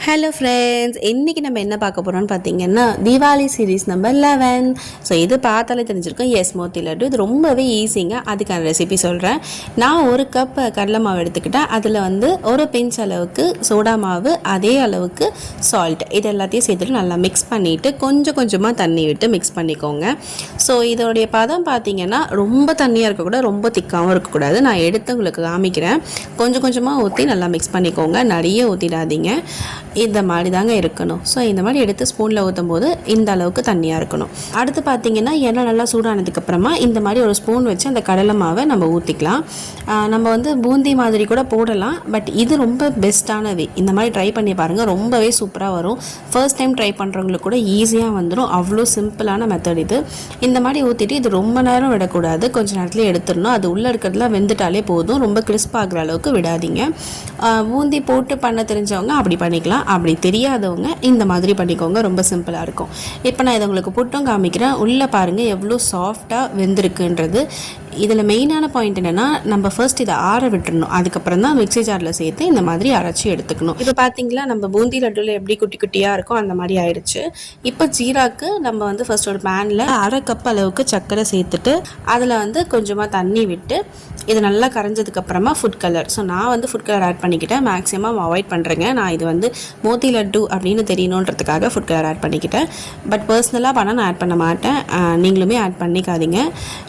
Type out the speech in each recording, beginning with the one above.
Hello friends, இன்றைக்கி நம்ம என்ன பார்க்க போகிறோம்னு பார்த்தீங்கன்னா தீபாவளி சீரீஸ் நம்பர் 11. ஸோ இது பார்த்தாலே தெரிஞ்சிருக்கும். எஸ், மோத்தி லட்டு. இது ரொம்பவே ஈஸிங்க. அதுக்கான ரெசிபி சொல்கிறேன். நான் ஒரு கப் கடலை மாவு எடுத்துக்கிட்டேன். அதில் வந்து ஒரு பிஞ்ச் அளவுக்கு சோடா மாவு, அதே அளவுக்கு சால்ட், இது எல்லாத்தையும் சேர்த்துட்டு நல்லா மிக்ஸ் பண்ணிவிட்டு கொஞ்சம் கொஞ்சமாக தண்ணி விட்டு மிக்ஸ் பண்ணிக்கோங்க. ஸோ இதோடைய பதம் பார்த்தீங்கன்னா ரொம்ப தண்ணியாக இருக்கக்கூடாது, ரொம்ப திக்காகவும் இருக்கக்கூடாது. நான் எடுத்து உங்களுக்கு காமிக்கிறேன். கொஞ்சம் கொஞ்சமாக ஊற்றி நல்லா மிக்ஸ் பண்ணிக்கோங்க, நிறைய ஊற்றிடாதீங்க. இந்த மாதிரி தாங்க இருக்கணும். ஸோ இந்த மாதிரி எடுத்து ஸ்பூனில் ஊற்றும் போது இந்த அளவுக்கு தண்ணியாக இருக்கணும். அடுத்து பார்த்தீங்கன்னா எண்ணெய் நல்லா சூடானதுக்கப்புறமா இந்த மாதிரி ஒரு ஸ்பூன் வச்சு அந்த கடலை மாவை நம்ம ஊற்றிக்கலாம். நம்ம வந்து பூந்தி மாதிரி கூட போடலாம், பட் இது ரொம்ப பெஸ்ட்டான வே. இந்த மாதிரி ட்ரை பண்ணி பாருங்கள், ரொம்பவே சூப்பராக வரும். ஃபர்ஸ்ட் டைம் ட்ரை பண்ணுறவங்களுக்கு கூட ஈஸியாக வந்துடும். அவ்வளோ சிம்பிளான மெத்தட் இது. இந்த மாதிரி ஊற்றிட்டு இது ரொம்ப நேரம் விடக்கூடாது, கொஞ்சம் நேரத்துலேயே எடுத்துடணும். அது உள்ளே இருக்கிறதுலாம் வெந்துட்டாலே போதும், ரொம்ப கிறிஸ்ப் ஆகிற அளவுக்கு விடாதீங்க. பூந்தி போட்டு பண்ண தெரிஞ்சவங்க அப்படி பண்ணிக்கலாம், அப்படி தெரியாதவங்க இந்த மாதிரி பண்ணிக்கோங்க. ரொம்ப சிம்பிளாக இருக்கும். இப்போ நான் இதை உங்களுக்கு புட்டும் காமிக்கிறேன். உள்ளே பாருங்கள் எவ்வளோ சாஃப்டாக வெந்திருக்குன்றது. இதில் மெயினான பாயிண்ட் என்னென்னா, நம்ம ஃபர்ஸ்ட் இதை ஆற விட்டுறணும். அதுக்கப்புறம் தான் மிக்ஸி ஜாரில் சேர்த்து இந்த மாதிரி அரைச்சி எடுத்துக்கணும். இப்போ பார்த்தீங்களா, நம்ம பூந்தி லட்டுவில் எப்படி குட்டி குட்டியாக இருக்கும் அந்த மாதிரி ஆயிடுச்சு. இப்போ ஜீராக்கு நம்ம வந்து ஃபர்ஸ்ட் ஒரு பேனில் அரை கப் அளவுக்கு சர்க்கரை சேர்த்துட்டு அதில் வந்து கொஞ்சமாக தண்ணி விட்டு இது நல்லா கரைஞ்சதுக்கப்புறமா ஃபுட் கலர், ஸோ நான் வந்து ஃபுட் கலர் ஆட் பண்ணிக்கிட்டேன். மேக்ஸிமம் அவாய்ட் பண்ணுறேங்க. நான் இது வந்து மோத்தி லட்டு அப்படின்னு தெரியணுன்றதுக்காக ஃபுட் கலர் ஆட் பண்ணிக்கிட்டேன். பட் பர்சனலாக பண்ணால் நான் ஆட் பண்ண மாட்டேன். நீங்களுமே ஆட் பண்ணிக்காதீங்க,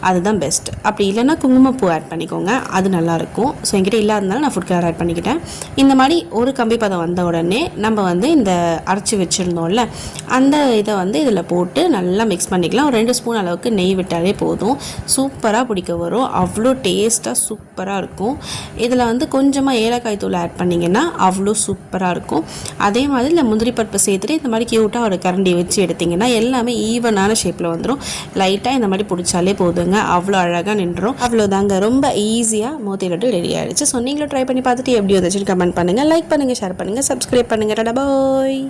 அதுதான் பெஸ்ட். அப்படி இல்லைன்னா குங்குமப்பூ ஆட் பண்ணிக்கோங்க, அது நல்லாயிருக்கும். ஸோ என்கிட்ட இல்லாதனால நான் ஃபுட் கலர் ஆட் பண்ணிக்கிட்டேன். இந்த மாதிரி ஒரு கம்பி பதம் வந்த உடனே நம்ம வந்து இந்த அரைச்சி வச்சுருந்தோம்ல அந்த இதை வந்து இதில் போட்டு நல்லா மிக்ஸ் பண்ணிக்கலாம். ஒரு 2 ஸ்பூன் அளவுக்கு நெய் விட்டாலே போதும். சூப்பராக பிடிக்க வரும், அவ்வளோ டேஸ்ட்டாக சூப்பராக இருக்கும். இதில் வந்து கொஞ்சமாக ஏலக்காய் தூள் ஆட் பண்ணிங்கன்னா அவ்வளோ சூப்பராக இருக்கும். அதே மாதிரி இந்த முந்திரி பருப்பு சேர்த்துட்டு இந்த மாதிரி க்யூட்டாக ஒரு கரண்டி வச்சு எடுத்திங்கன்னா எல்லாமே ஈவனான ஷேப்பில் வந்துடும். லைட்டாக இந்த மாதிரி பிடிச்சாலே போதுங்க, அவ்வளோ அழகாக நின்றுடும். அவ்வளோதாங்க, ரொம்ப ஈஸியாக மோத்தி லட்டு ரெடி ஆகிடுச்சு. ஸோ நீங்களும் ட்ரை பண்ணி பார்த்துட்டு எப்படி வந்துச்சுன்னு கமெண்ட் பண்ணுங்கள், லைக் பண்ணுங்கள், ஷேர் பண்ணுங்கள், சப்ஸ்கிரைப் பண்ணுங்கள். பாய்.